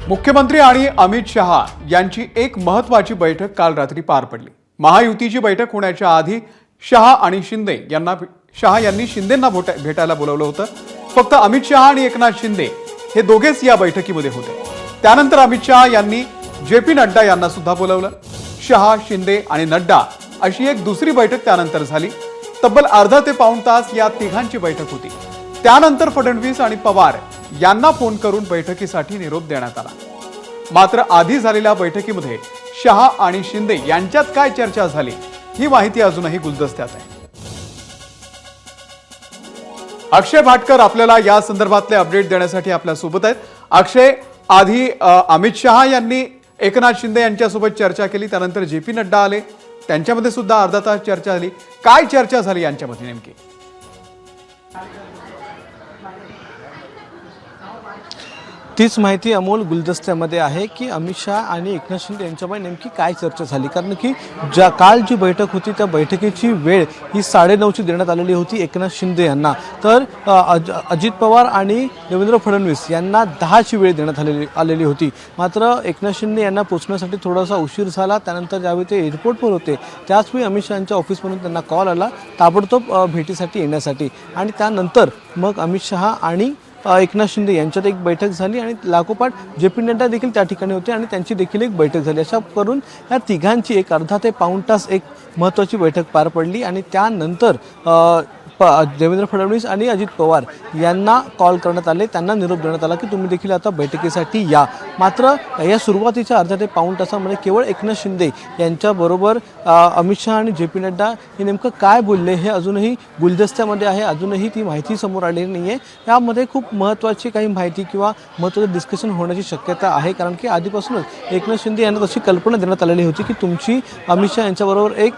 मुख्यमंत्री आणि अमित शहा यांची एक महत्त्वाची बैठक काल रात्री पार पडली। महायुतीची बैठक होण्याच्या आधी शहा यांनी शिंदेंना भेटायला बोलावलं होतं। फक्त अमित शहा आणि एकनाथ शिंदे हे दोघेच या बैठकीमध्ये होते। त्यानंतर अमित शहा यांनी जेपी नड्डा यांना सुद्धा बोलावलं। शहा, शिंदे आणि नड्डा अशी एक दुसरी बैठक त्यानंतर झाली। तब्बल अर्धा ते पाऊण तास या तिघांची बैठक होती। त्यानंतर फडणवीस आणि पवार यांना फोन करून बैठकीसाठी निरोप देण्यात आला। मात्र आधी झालेल्या बैठकीमध्ये शहा आणि शिंदे यांच्यात काय चर्चा झाली ही माहिती अजूनही गुलदस्त्यात आहे। अक्षय भाटकर आपल्याला या संदर्भातले अपडेट देण्यासाठी आपल्या सोबत आहेत। अक्षय, आधी अमित शहा यांनी एकनाथ शिंदे यांच्यासोबत चर्चा केली, त्यानंतर जेपी नड्डा आले, त्यांच्यामध्ये सुद्धा अर्धा तास चर्चा झाली। काय चर्चा झाली यांच्यामध्ये नेमकी? तीच माहिती अमोल गुलदस्त्यामध्ये आहे की अमित शहा आणि एकनाथ शिंदे यांच्यामध्ये नेमकी काय चर्चा झाली। कारण की काल जी बैठक होती त्या बैठकीची वेळ ही 9:30ची देण्यात आलेली होती एकनाथ शिंदे यांना, तर अजित पवार आणि देवेंद्र फडणवीस यांना 10ची वेळ देण्यात आलेली होती। मात्र एकनाथ शिंदे यांना पोहोचण्यासाठी थोडासा उशीर झाला। त्यानंतर ज्यावेळी ते एअरपोर्टवर होते त्याचवेळी अमित शहांच्या ऑफिसमधून त्यांना कॉल आला ताबडतोब भेटीसाठी येण्यासाठी, आणि त्यानंतर मग अमित शहा आणि एकनाथ शिंदे यांच्यात एक बैठक झाली आणि लागोपाठ जेपी नड्डा देखील त्या ठिकाणी होते आणि त्यांची देखील एक बैठक झाली। अशा करून या तिघांची एक अर्धा ते पाऊण तास एक महत्त्वाची बैठक पार पडली आणि त्यानंतर देवेंद्र फडणवीस आणि अजित पवार यांना कॉल करण्यात आले, त्यांना निरोप देण्यात आला की तुम्ही देखील आता बैठकीसाठी या। मात्र या सुरुवातीच्या अर्धा ते पाऊण तासामध्ये केवळ एकनाथ शिंदे यांच्याबरोबर अमित शहा आणि जेपी नड्डा हे नेमकं काय बोलले हे अजूनही गुलदस्त्यामध्ये आहे। अजूनही ती माहिती समोर आलेली नाही आहे। यामध्ये खूप महत्त्वाची काही माहिती किंवा महत्त्वाचं डिस्कशन होण्याची शक्यता आहे, कारण की आधीपासूनच एकनाथ शिंदे यांना तशी कल्पना देण्यात आलेली होती की तुमची अमित शहा यांच्याबरोबर एक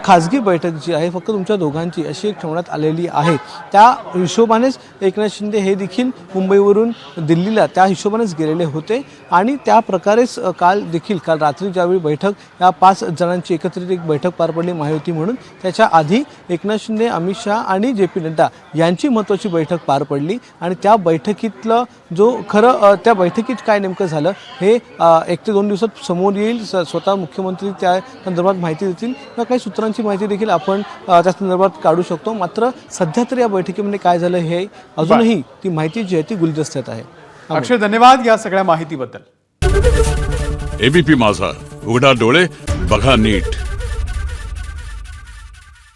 खाजगी बैठक जी आहे फक्त तुमच्या दोघांची अशी एक ठेवण्यात आलेली आहे। त्या हिशोबानेच एकनाथ शिंदे हे देखील मुंबईवरून दिल्लीला त्या हिशोबानेच गेलेले होते आणि त्या प्रकारेच काल रात्री ज्यावेळी बैठक या 5 जणांची एकत्रित एक बैठक पार पडली महायुती म्हणून, त्याच्या आधी एकनाथ शिंदे, अमित शहा आणि जेपी नड्डा यांची महत्त्वाची बैठक पार पडली आणि त्या बैठकीतलं त्या बैठकीत काय नेमकं झालं हे 1 ते 2 दिवसात समोर येईल। स्वतः मुख्यमंत्री त्या संदर्भात माहिती देतील किंवा काही सूत्रांची माहिती देखील आपण त्या संदर्भात काढू शकतो। मात्र सध्या तर या बैठकीमध्ये काय झालं हे अजूनही ती माहिती जी आहे ती गुलदस्त्यात आहे। अक्षय, धन्यवाद या सगळ्या माहितीबद्दल। एबीपी माझा, उघडा डोळे बघा नीट।